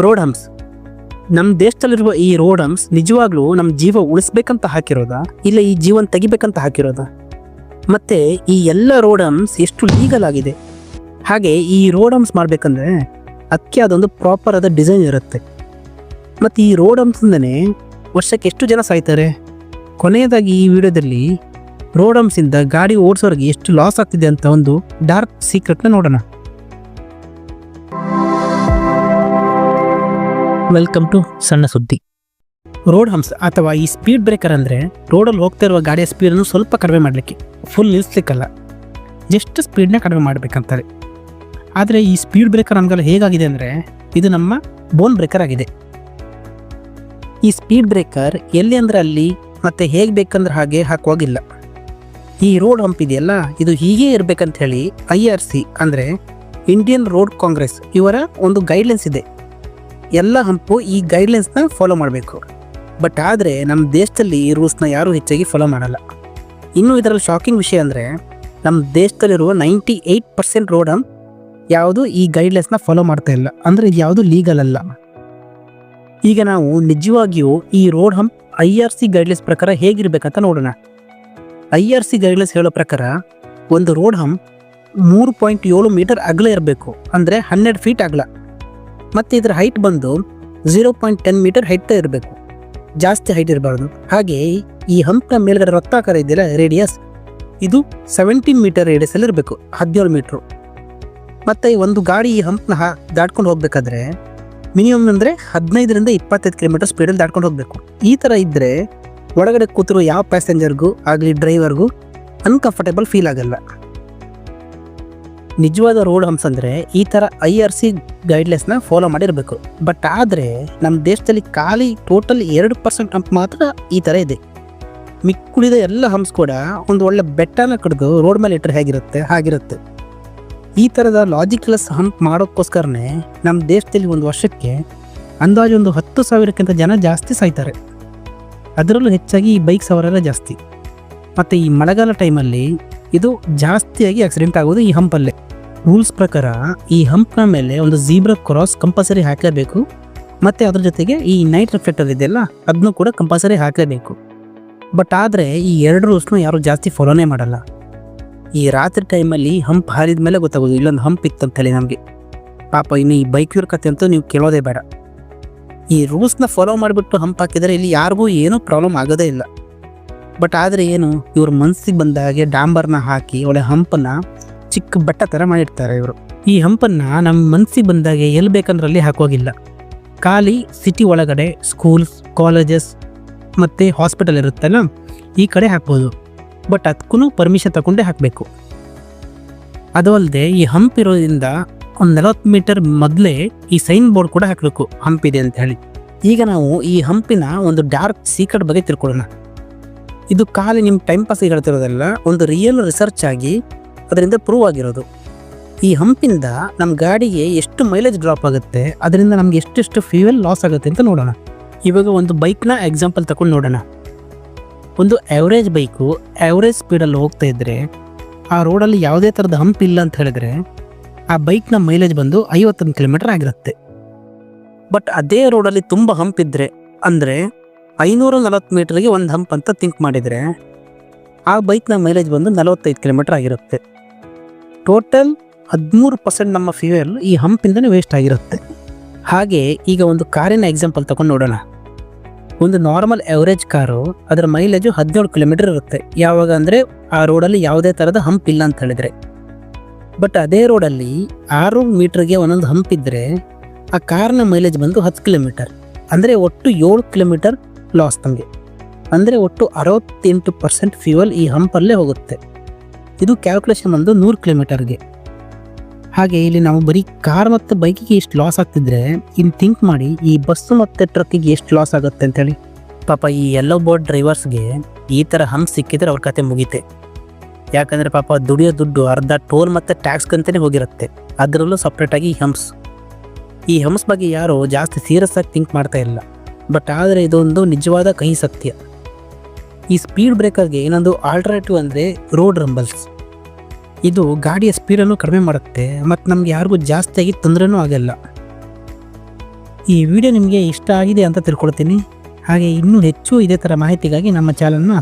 Road humps. ನಮ್ಮ ದೇಶದಲ್ಲಿರುವ ಈ ರೋಡ್ ಹಂಪ್ಸ್ ನಿಜವಾಗ್ಲೂ ನಮ್ಮ ಜೀವ ಉಳಿಸ್ಬೇಕಂತ ಹಾಕಿರೋದಾ ಇಲ್ಲ ಈ ಜೀವನ ತೆಗಿಬೇಕಂತ ಹಾಕಿರೋದಾ? ಮತ್ತು ಈ ಎಲ್ಲ ರೋಡ್ ಹಂಪ್ಸ್ ಎಷ್ಟು ಲೀಗಲ್ ಆಗಿದೆ? ಹಾಗೆ ಈ ರೋಡ್ ಹಂಪ್ಸ್ ಮಾಡಬೇಕಂದ್ರೆ ಅದಕ್ಕೆ ಅದೊಂದು ಪ್ರಾಪರ್ ಆದ ಡಿಸೈನ್ ಇರುತ್ತೆ. ಮತ್ತು ಈ ರೋಡ್ ಹಂಪ್ಸಿಂದನೇ ವರ್ಷಕ್ಕೆ ಎಷ್ಟು ಜನ ಸಾಯ್ತಾರೆ? ಕೊನೆಯದಾಗಿ ಈ ವಿಡಿಯೋದಲ್ಲಿ ರೋಡ್ ಹಂಪ್ಸಿಂದ ಗಾಡಿ ಓಡಿಸೋರಿಗೆ ಎಷ್ಟು ಲಾಸ್ ಆಗ್ತಿದೆ ಅಂತ ಒಂದು ಡಾರ್ಕ್ ಸೀಕ್ರೆಟ್ನ ನೋಡೋಣ. ವೆಲ್ಕಮ್ ಟು ಸಣ್ಣ ಸುದ್ದಿ. ರೋಡ್ ಹಂಪ್ಸ್ ಅಥವಾ ಈ ಸ್ಪೀಡ್ ಬ್ರೇಕರ್ ಅಂದರೆ ರೋಡಲ್ಲಿ ಹೋಗ್ತಾ ಇರುವ ಗಾಡಿಯ ಸ್ಪೀಡನ್ನು ಸ್ವಲ್ಪ ಕಡಿಮೆ ಮಾಡಲಿಕ್ಕೆ, ಫುಲ್ ನಿಲ್ಲಿಸ್ಲಿಕ್ಕಲ್ಲ, ಜಸ್ಟ್ ಸ್ಪೀಡ್ನ ಕಡಿಮೆ ಮಾಡಬೇಕಂತಾರೆ. ಆದರೆ ಈ ಸ್ಪೀಡ್ ಬ್ರೇಕರ್ ನಮಗೆಲ್ಲ ಹೇಗಾಗಿದೆ ಅಂದರೆ ಇದು ನಮ್ಮ ಬೋನ್ ಬ್ರೇಕರ್ ಆಗಿದೆ. ಈ ಸ್ಪೀಡ್ ಬ್ರೇಕರ್ ಎಲ್ಲಿ ಅಂದರೆ ಅಲ್ಲಿ ಮತ್ತು ಹೇಗೆ ಬೇಕಂದ್ರೆ ಹಾಗೆ ಹಾಕುವಾಗಿಲ್ಲ. ಈ ರೋಡ್ ಹಂಪ್ ಇದೆಯಲ್ಲ, ಇದು ಹೀಗೆ ಇರಬೇಕಂತ ಹೇಳಿ IRC ಅಂದರೆ ಇಂಡಿಯನ್ ರೋಡ್ ಕಾಂಗ್ರೆಸ್ ಇವರ ಒಂದು ಗೈಡ್ಲೈನ್ಸ್ ಇದೆ. ಎಲ್ಲ ಹಂಪು ಈ ಗೈಡ್ಲೈನ್ಸ್ನ ಫಾಲೋ ಮಾಡಬೇಕು. ಬಟ್ ಆದರೆ ನಮ್ಮ ದೇಶದಲ್ಲಿ ಈ ರೂಲ್ಸ್ನ ಯಾರೂ ಹೆಚ್ಚಾಗಿ ಫಾಲೋ ಮಾಡಲ್ಲ. ಇನ್ನೂ ಇದರಲ್ಲಿ ಶಾಕಿಂಗ್ ವಿಷಯ ಅಂದರೆ ನಮ್ಮ ದೇಶದಲ್ಲಿರುವ 98% ರೋಡ್ ಹಂಪ್ ಯಾವುದು ಈ ಗೈಡ್ಲೈನ್ಸ್ನ ಫಾಲೋ ಮಾಡ್ತಾ ಇಲ್ಲ. ಅಂದರೆ ಇದು ಯಾವುದು ಲೀಗಲ್ ಅಲ್ಲ. ಈಗ ನಾವು ನಿಜವಾಗಿಯೂ ಈ ರೋಡ್ ಹಂಪ್ IRC ಗೈಡ್ಲೈನ್ಸ್ ಪ್ರಕಾರ ಹೇಗಿರಬೇಕಂತ ನೋಡೋಣ. IRC ಗೈಡ್ಲೈನ್ಸ್ ಹೇಳೋ ಪ್ರಕಾರ ಒಂದು ರೋಡ್ ಹಂಪ್ 3.7 ಮೀಟರ್ ಅಗಲ ಇರಬೇಕು, ಅಂದರೆ 12 ಫೀಟ್ ಅಗಲ. ಮತ್ತು ಇದರ ಹೈಟ್ ಬಂದು 0.10 ಮೀಟರ್ ಹೈಟ್ ಇರಬೇಕು, ಜಾಸ್ತಿ ಹೈಟ್ ಇರಬಾರ್ದು. ಹಾಗೆ ಈ ಹಂಪ್ನ ಮೇಲ್ಗಡೆ ವೃತ್ತಾಕಾರ ಇದೆಯಲ್ಲ, ರೇಡಿಯಸ್, ಇದು 17 ಮೀಟರ್ ರೇಡಿಯಸಲ್ಲಿ ಇರಬೇಕು, 17 ಮೀಟ್ರು. ಮತ್ತು ಒಂದು ಗಾಡಿ ಈ ಹಂಪ್ನ ದಾಟ್ಕೊಂಡು ಹೋಗಬೇಕಾದ್ರೆ ಮಿನಿಮಮ್ ಅಂದರೆ 15ರಿಂದ 25 ಕಿಲೋಮೀಟರ್ ಸ್ಪೀಡಲ್ಲಿ ದಾಟ್ಕೊಂಡು ಹೋಗಬೇಕು. ಈ ಥರ ಇದ್ದರೆ ಒಳಗಡೆ ಕೂತಿರೋ ಯಾವ ಪ್ಯಾಸೆಂಜರ್ಗೂ ಆಗಲಿ ಡ್ರೈವರ್ಗೂ ಅನ್ಕಂಫರ್ಟೇಬಲ್ ಫೀಲ್ ಆಗಲ್ಲ. ನಿಜವಾದ ರೋಡ್ ಹಂಪ್ಸ್ ಅಂದರೆ ಈ ಥರ IRC ಗೈಡ್ಲೈನ್ಸ್ನ ಫಾಲೋ ಮಾಡಿರಬೇಕು. ಬಟ್ ಆದರೆ ನಮ್ಮ ದೇಶದಲ್ಲಿ ಖಾಲಿ ಟೋಟಲ್ 2% ಹಂಪ್ ಮಾತ್ರ ಈ ಥರ ಇದೆ. ಮಿಕ್ಕುಳಿದ ಎಲ್ಲ ಹಂಪ್ಸ್ ಕೂಡ ಒಂದು ಒಳ್ಳೆ ಬೆಟ್ಟನ ಕಡಿದು ರೋಡ್ ಮೇಲೆ ಇಟ್ಟರೆ ಹೇಗಿರುತ್ತೆ ಹಾಗಿರುತ್ತೆ. ಈ ಥರದ ಲಾಜಿಕ್ಲೆಸ್ ಹಂಪ್ ಮಾಡೋಕ್ಕೋಸ್ಕರನೇ ನಮ್ಮ ದೇಶದಲ್ಲಿ ಒಂದು ವರ್ಷಕ್ಕೆ ಅಂದಾಜು ಒಂದು 10,000ಕ್ಕಿಂತ ಜನ ಜಾಸ್ತಿ ಸಾಯ್ತಾರೆ. ಅದರಲ್ಲೂ ಹೆಚ್ಚಾಗಿ ಈ ಬೈಕ್ ಸವಾರರೇ ಜಾಸ್ತಿ. ಮತ್ತು ಈ ಮಳೆಗಾಲ ಟೈಮಲ್ಲಿ ಇದು ಜಾಸ್ತಿಯಾಗಿ ಆಕ್ಸಿಡೆಂಟ್ ಆಗೋದು ಈ ಹಂಪಲ್ಲೇ. ರೂಲ್ಸ್ ಪ್ರಕಾರ ಈ ಹಂಪ್ನ ಮೇಲೆ ಒಂದು ಝೀಬ್ರಾ ಕ್ರಾಸ್ ಕಂಪಲ್ಸರಿ ಹಾಕಲೇಬೇಕು. ಮತ್ತು ಅದ್ರ ಜೊತೆಗೆ ಈ ನೈಟ್ ರಿಫ್ಲೆಕ್ಟರ್ ಇದೆಯಲ್ಲ, ಅದನ್ನು ಕೂಡ ಕಂಪಲ್ಸರಿ ಹಾಕಲೇಬೇಕು. ಬಟ್ ಆದರೆ ಈ 2 ರೂಲ್ಸ್ನು ಯಾರು ಜಾಸ್ತಿ ಫಾಲೋನೇ ಮಾಡಲ್ಲ. ಈ ರಾತ್ರಿ ಟೈಮಲ್ಲಿ ಹಂಪ್ ಹಾರಿದ ಮೇಲೆ ಗೊತ್ತಾಗೋದು ಇಲ್ಲೊಂದು ಹಂಪ್ ಇತ್ತಂತೇಳಿ ನಮಗೆ. ಪಾಪ ಇನ್ನು ಈ ಬೈಕ್ಯೂರ್ ಕತೆ ಅಂತೂ ನೀವು ಕೇಳೋದೇ ಬೇಡ. ಈ ರೂಲ್ಸ್ನ ಫಾಲೋ ಮಾಡಿಬಿಟ್ಟು ಹಂಪ್ ಹಾಕಿದರೆ ಇಲ್ಲಿ ಯಾರಿಗೂ ಏನೂ ಪ್ರಾಬ್ಲಮ್ ಆಗೋದೇ ಇಲ್ಲ. ಬಟ್ ಆದರೆ ಏನು, ಇವ್ರ ಮನಸ್ಸಿಗೆ ಬಂದಾಗೆ ಡಾಂಬರ್ನ ಹಾಕಿ ಒಳ್ಳೆ ಹಂಪನ್ನು ಚಿಕ್ಕ ಬೆಟ್ಟ ಥರ ಮಾಡಿರ್ತಾರೆ ಇವರು. ಈ ಹಂಪನ್ನು ನಮ್ಮ ಮನಸ್ಸಿಗೆ ಬಂದಾಗೆ ಎಲ್ಲಿ ಬೇಕಂದ್ರಲ್ಲಿ ಹಾಕೋಗಿಲ್ಲ. ಖಾಲಿ ಸಿಟಿ ಒಳಗಡೆ ಸ್ಕೂಲ್ಸ್, ಕಾಲೇಜಸ್ ಮತ್ತು ಹಾಸ್ಪಿಟಲ್ ಇರುತ್ತಲ್ಲ, ಈ ಕಡೆ ಹಾಕ್ಬೋದು. ಬಟ್ ಅದಕ್ಕೂ ಪರ್ಮಿಷನ್ ತಗೊಂಡೇ ಹಾಕಬೇಕು. ಅದು ಅಲ್ಲದೆ ಈ ಹಂಪ್ ಇರೋದ್ರಿಂದ ಒಂದು 40 ಮೀಟರ್ ಮೊದಲೇ ಈ ಸೈನ್ ಬೋರ್ಡ್ ಕೂಡ ಹಾಕಬೇಕು ಹಂಪ್ ಇದೆ ಅಂತ ಹೇಳಿ. ಈಗ ನಾವು ಈ ಹಂಪಿನ ಒಂದು ಡಾರ್ಕ್ ಸೀಕ್ರೆಟ್ ಬಗ್ಗೆ ತಿಳ್ಕೊಳ್ಳೋಣ. ಇದು ಖಾಲಿ ನಿಮ್ಮ ಟೈಮ್ ಪಾಸಿಗೆ ಹೇಳ್ತಿರೋದಲ್ಲ, ಒಂದು ರಿಯಲ್ ರಿಸರ್ಚ್ ಆಗಿ ಅದರಿಂದ ಪ್ರೂವ್ ಆಗಿರೋದು. ಈ ಹಂಪಿಂದ ನಮ್ಮ ಗಾಡಿಗೆ ಎಷ್ಟು ಮೈಲೇಜ್ ಡ್ರಾಪ್ ಆಗುತ್ತೆ, ಅದರಿಂದ ನಮ್ಗೆ ಎಷ್ಟೆಷ್ಟು ಫ್ಯೂಯಲ್ ಲಾಸ್ ಆಗುತ್ತೆ ಅಂತ ನೋಡೋಣ. ಇವಾಗ ಒಂದು ಬೈಕ್ನ ಎಕ್ಸಾಂಪಲ್ ತಗೊಂಡು ನೋಡೋಣ. ಒಂದು ಆ್ಯಾವ್ರೇಜ್ ಬೈಕು ಆ್ಯಾವ್ರೇಜ್ ಸ್ಪೀಡಲ್ಲಿ ಹೋಗ್ತಾ ಇದ್ದರೆ, ಆ ರೋಡಲ್ಲಿ ಯಾವುದೇ ಥರದ ಹಂಪ್ ಇಲ್ಲ ಅಂತ ಹೇಳಿದ್ರೆ ಆ ಬೈಕ್ನ ಮೈಲೇಜ್ ಬಂದು 51 ಕಿಲೋಮೀಟರ್ ಆಗಿರುತ್ತೆ. ಬಟ್ ಅದೇ ರೋಡಲ್ಲಿ ತುಂಬ ಹಂಪ್ ಇದ್ದರೆ, ಅಂದರೆ 540 ಮೀಟ್ರಿಗೆ ಒಂದು ಹಂಪ್ ಅಂತ ಥಿಂಕ್ ಮಾಡಿದರೆ, ಆ ಬೈಕ್ನ ಮೈಲೇಜ್ ಬಂದು 45 ಕಿಲೋಮೀಟರ್ ಆಗಿರುತ್ತೆ. ಟೋಟಲ್ 13% ನಮ್ಮ ಫ್ಯೂಯಲ್ ಈ ಹಂಪಿಂದನೇ ವೇಸ್ಟ್ ಆಗಿರುತ್ತೆ. ಹಾಗೆ ಈಗ ಒಂದು ಕಾರಿನ ಎಕ್ಸಾಂಪಲ್ ತಗೊಂಡು ನೋಡೋಣ. ಒಂದು ನಾರ್ಮಲ್ ಆ್ಯಾವ್ರೇಜ್ ಕಾರು ಅದರ ಮೈಲೇಜು 17 ಕಿಲೋಮೀಟರ್ ಇರುತ್ತೆ. ಯಾವಾಗ ಅಂದರೆ ಆ ರೋಡಲ್ಲಿ ಯಾವುದೇ ಥರದ ಹಂಪ್ ಇಲ್ಲ ಅಂತ ಹೇಳಿದರೆ. ಬಟ್ ಅದೇ ರೋಡಲ್ಲಿ 6 ಮೀಟ್ರಿಗೆ ಒಂದೊಂದು ಹಂಪ್ ಇದ್ದರೆ ಆ ಕಾರ್ನ ಮೈಲೇಜ್ ಬಂದು 10 ಕಿಲೋಮೀಟರ್, ಅಂದರೆ ಒಟ್ಟು 7 ಕಿಲೋಮೀಟರ್ ಲಾಸ್ ನಮಗೆ. ಅಂದರೆ ಒಟ್ಟು 68% ಫ್ಯೂಯಲ್ ಈ ಹಂಪಲ್ಲೇ ಹೋಗುತ್ತೆ. ಇದು ಕ್ಯಾಲ್ಕುಲೇಷನ್ ಬಂದು 100 ಕಿಲೋಮೀಟರ್ಗೆ. ಹಾಗೆ ಇಲ್ಲಿ ನಾವು ಬರೀ ಕಾರ್ ಮತ್ತು ಬೈಕಿಗೆ ಎಷ್ಟು ಲಾಸ್ ಆಗ್ತಿದ್ರೆ, ಇನ್ನು ಥಿಂಕ್ ಮಾಡಿ ಈ ಬಸ್ಸು ಮತ್ತು ಟ್ರಕ್ಕಿಗೆ ಎಷ್ಟು ಲಾಸ್ ಆಗುತ್ತೆ ಅಂತೇಳಿ. ಪಾಪ ಈ ಯೆಲ್ಲೋ ಬೋರ್ಡ್ ಡ್ರೈವರ್ಸ್ಗೆ ಈ ಥರ ಹಂಪ್ ಸಿಕ್ಕಿದ್ರೆ ಅವ್ರ ಕತೆ ಮುಗೀತೆ. ಯಾಕಂದರೆ ಪಾಪ ದುಡಿಯೋ ದುಡ್ಡು ಅರ್ಧ ಟೋಲ್ ಮತ್ತು ಟ್ಯಾಕ್ಸ್ಗಂತಲೇ ಹೋಗಿರುತ್ತೆ. ಅದರಲ್ಲೂ ಸಪ್ರೇಟಾಗಿ ಈ ಹಂಪ್ಸ್ ಬಗ್ಗೆ ಯಾರು ಜಾಸ್ತಿ ಸೀರಿಯಸ್ ಆಗಿ ಥಿಂಕ್ ಮಾಡ್ತಾ ಇಲ್ಲ. ಬಟ್ ಆದರೆ ಇದೊಂದು ನಿಜವಾದ ಕಹಿ ಸತ್ಯ. ಈ ಸ್ಪೀಡ್ ಬ್ರೇಕರ್ಗೆ ಇನ್ನೊಂದು ಆಲ್ಟರ್ನೇಟಿವ್ ಅಂದರೆ ರೋಡ್ ರಂಬಲ್ಸ್. ಇದು ಗಾಡಿಯ ಸ್ಪೀಡನ್ನು ಕಡಿಮೆ ಮಾಡುತ್ತೆ ಮತ್ತು ನಮ್ಗೆ ಯಾರಿಗೂ ಜಾಸ್ತಿಯಾಗಿ ತೊಂದರೆನೂ ಆಗಲ್ಲ. ಈ ವಿಡಿಯೋ ನಿಮಗೆ ಇಷ್ಟ ಆಗಿದೆ ಅಂತ ತಿಳ್ಕೊಳ್ತೀನಿ. ಹಾಗೆ ಇನ್ನೂ ಹೆಚ್ಚು ಇದೇ ಥರ ಮಾಹಿತಿಗಾಗಿ ನಮ್ಮ ಚಾನಲ್ನ